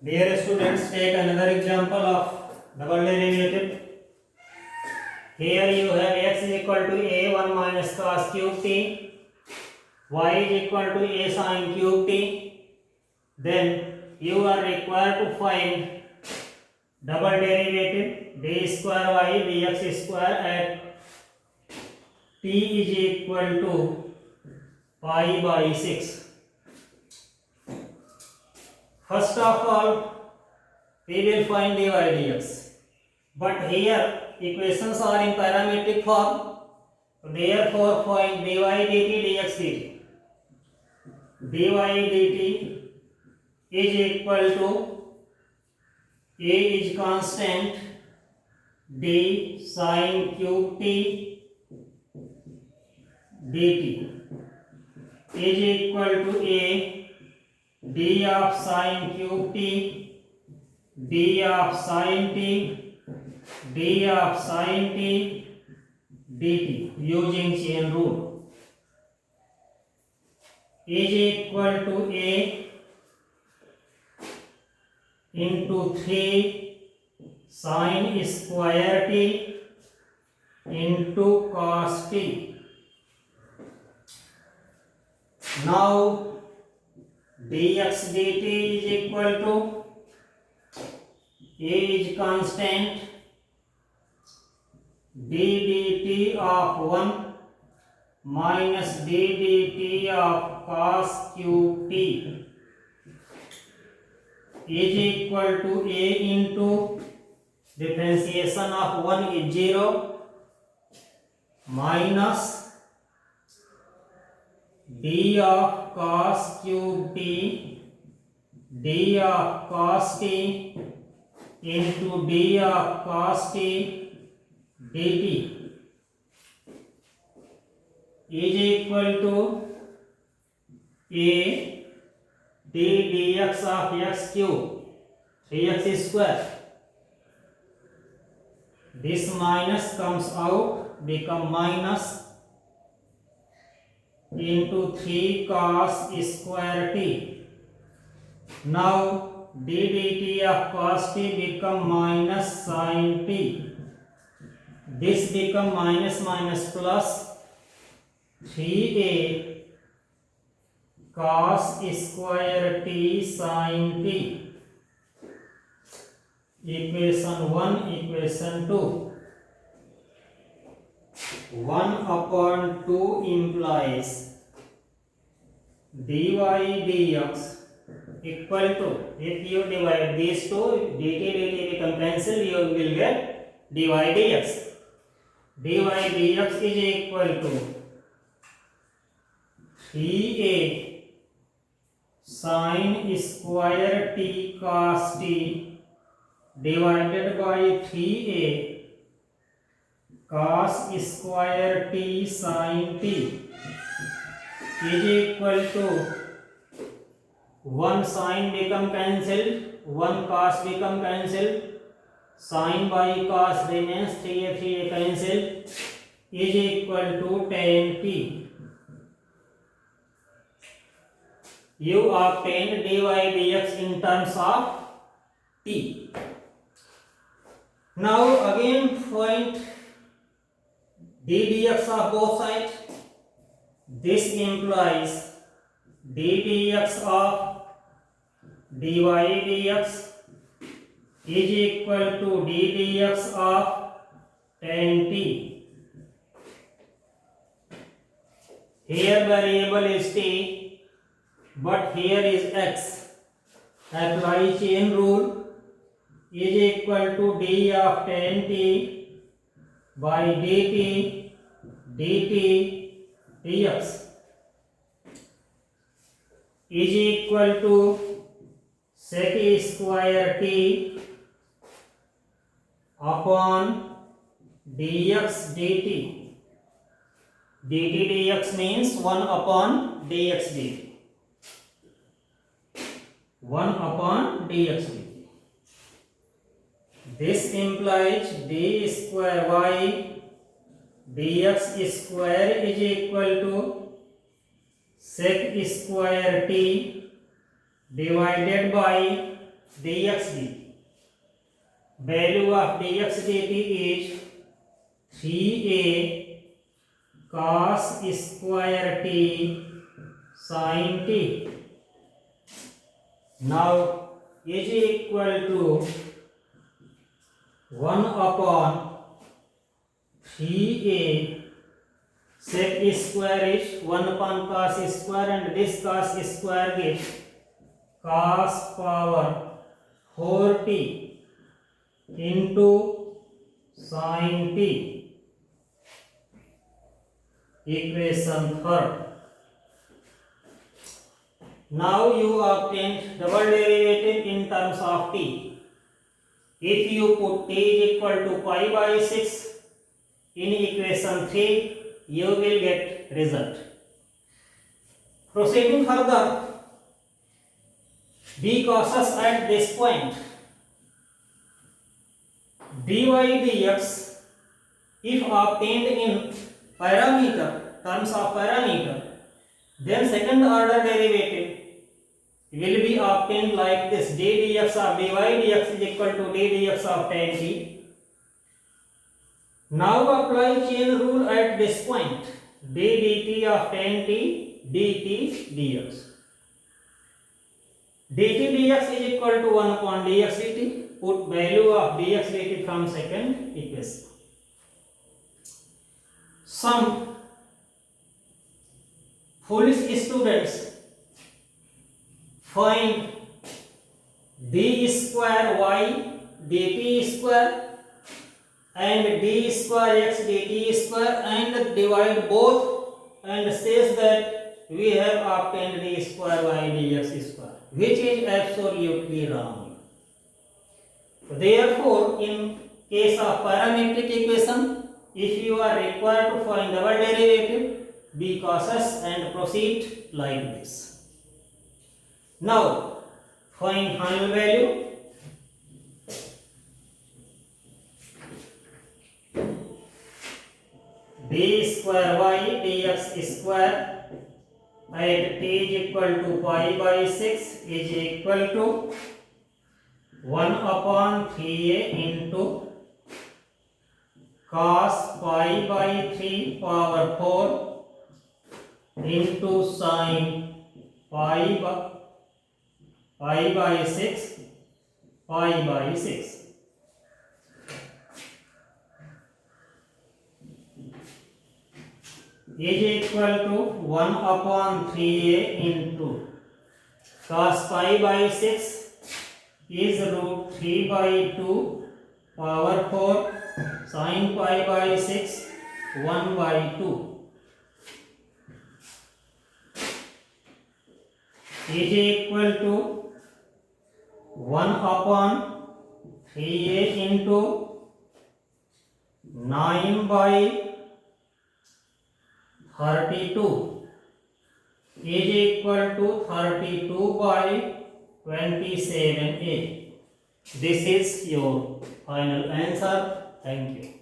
Dear students, take another example of double derivative. Here you have x is equal to a 1 minus cos cube t, y is equal to a sin cube t. Then you are required to find double derivative d square y dx square at t is equal to pi by 6. First of all, we will find dy dx. But here equations are in parametric form. So therefore, find dy dt dx dt. Dy dt is equal to a is constant d sin cube t dt is equal to a d of sin cube t, d of sin t, d of sin t dt using chain rule is equal to a into 3 sin square t into cos t. Now dx dt is equal to a is constant d dt of 1 minus d dt of cos cube t is equal to a into differentiation of 1 is 0 minus d of cos cube t, d of cos t into d of cos t dt is equal to a d dx of x cube 3x square. This minus comes out, become minus into 3 cos square t. Now d dt of cos t become minus sin t. This become minus minus plus 3a cos square t sin t. Equation 1, equation 2. 1 upon 2 implies dy dx equal to, if you divide these two, dt dt become cancel, you will get dy dx. Dy dx is equal to 3a sin square t cos t divided by 3a cos square t sin t is equal to 1 sin become cancelled, 1 cos become cancelled, sin by cos remains 3a cancelled is equal to tan t. You obtain dy dx in terms of t. Now again find d dx of both sides. This implies d dx of dy dx is equal to d dx of tan t. Here variable is t, but here is x. Apply chain rule is equal to d of tan t by dt dt dx is equal to sec square t upon dx dt. Dt dx means 1 upon dx dt. 1 upon dx dt. This implies d square y dx square is equal to sec square t divided by dx dt. Value of dx dt is 3a cos square t sin t. Now is equal to 1 upon 3a sec square is 1 upon cos square, and this cos square gives cos power 4t into sin t. Equation third. Now you obtained double derivative in terms of t. If you put t is equal to pi by 6 in equation 3, you will get result. Proceeding further, be cautious at this point. dy dx, if obtained in parameter, terms of parameter, then second order derivative will be obtained like this: d dx of dy dx is equal to d dx of tan t. Now apply chain rule at this point: d dt of tan t dt dx. dt dx is equal to 1 upon dx dt. Put value of dx dt from second equation. Some foolish students find d square y dt square and d square x dt square and divide both and says that we have obtained d square y dx square, which is absolutely wrong. Therefore, in case of parametric equation, if you are required to find double derivative, be cautious and proceed like this. Now, find final value. d square y dx square at t is equal to pi by 6 is equal to 1 upon 3a into cos pi by 3 power 4 into sin pi by 6 pi by 6 is equal to 1 upon 3a into cos pi by 6 is root 3 by 2 power 4 sin pi by 6 1 by 2 is equal to 1 upon 3a into 9 by 32 is equal to 32 by 27a. This is your final answer. Thank you.